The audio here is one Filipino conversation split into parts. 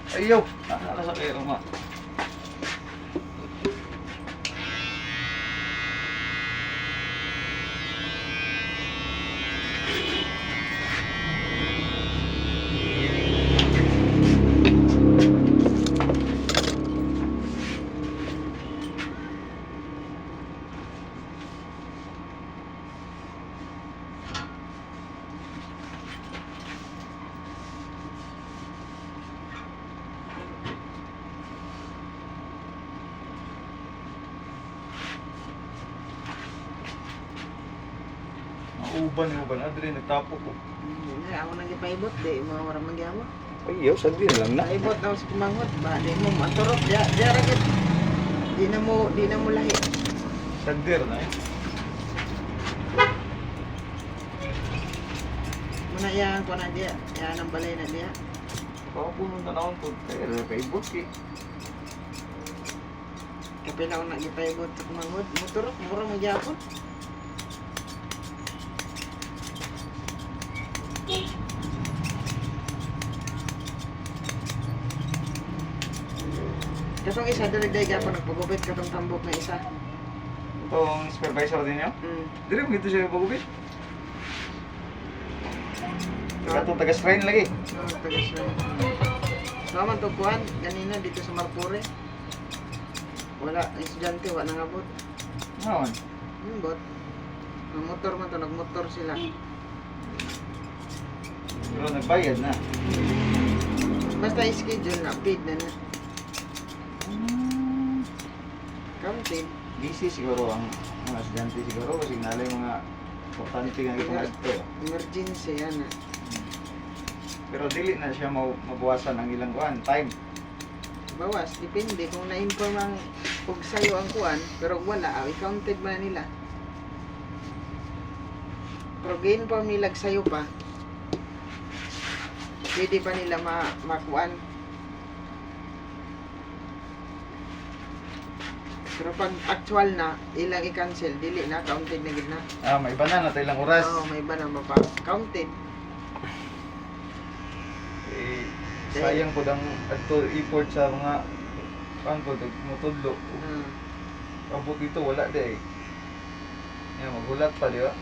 Ayaw! Nasa sa kayo ma. Uban, adre nagtapo ko. Hindi, ako nang ipaibot, di mo orang magyamo. Ayaw, sabi na lang na. Paibot na sa kumangot, ba di mo maturok, di ragit. Di na mo lahi. Sagdir na eh. Muna yan ko na diya, yan ang balay na diya. Papunong tanawon po. Kaya nakaibot ki. Kapila ako nang ipaibot sa kumangot, maturok, murang magyapon. Kasong isa, dalag-dalag ako nagpagupit katong tambok na isa. Itong supervisor din niyo? Dili mo gito siya pagubit. Katong taga-strain lagi. Oo, taga-strain. Naman to kuhan, ganina dito sa Marpore. Wala, estudyante, wala nangabot. Naman. Bot. Ang motor man to, nagmotor sila. Pero nagbayad na. Basta schedule na, paid na na. Counted. Busy siguro ang mga estudyante siguro kasi nalay mga importante nga itong adto. Emergency, yan na. Pero dili na siya mabawasan ang ilang kuan time. Bawas, depende kung na-inform ang kung sa'yo ang kuan, pero wala, i-counted man nila. Pero ga-inform nila sa'yo pa, pwede pa nila makuan. Pero pag actual na, ilang i-cancel, dili na, counted na gid na. May iba na natin ilang oras. Oo, may iba na counted. Eh, sayang po ang adto effort sa mga pangko mutudlo. Abot dito wala di eh. Yan magulat pa di ba?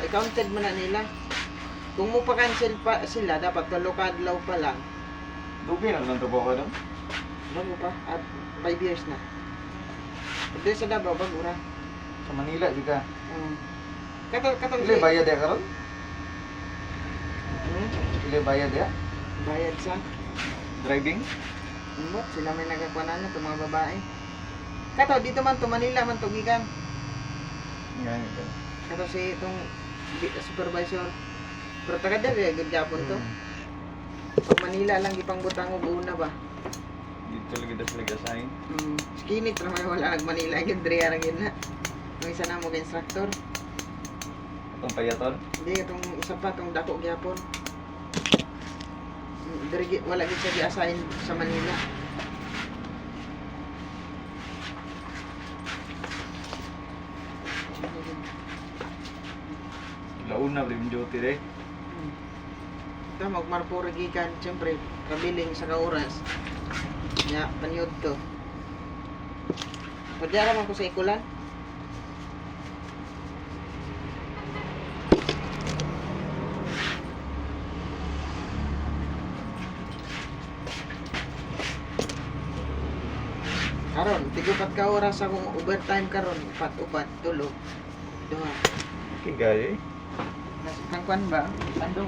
I-counted mo na nila. Kung mo pa cancel pa sila, dapat kalokadlaw pa lang. Dugi na lang trabaho ka doon? Bago pa, at 5 years na. Ito sa Davao, bago ra. Sa Manila juga. Katong Ile bayad ya karon? Ile bayad ya? bayad sa Driving? umot, sila may nagkakuanan na itong mga babae. Kato, dito man to Manila man to gikan. Yan ito. Kato si itong supervisor. Pero taga dere, good japon to. Pag Manila lang ipang butang og una ba. Dito lagi das lagi sign. Skinny pero may wala nag Manila yun, dre arang yun na. Yung isa na mo ka instructor. Itong payaton. Hindi, itong isa pa, itong dako gyapon. Wala gid siya gi-assign sa Manila. Launa rin duty rin. Ito, magmarpore gikan, siyempre, kabiling sa kauras. Nya, panyod to. Pagdara man ko sa ikulan. Karon, tigupat ka oras akong overtime karon, upat, tulog. Duha. Okay guys. Hangkwan ba? Ando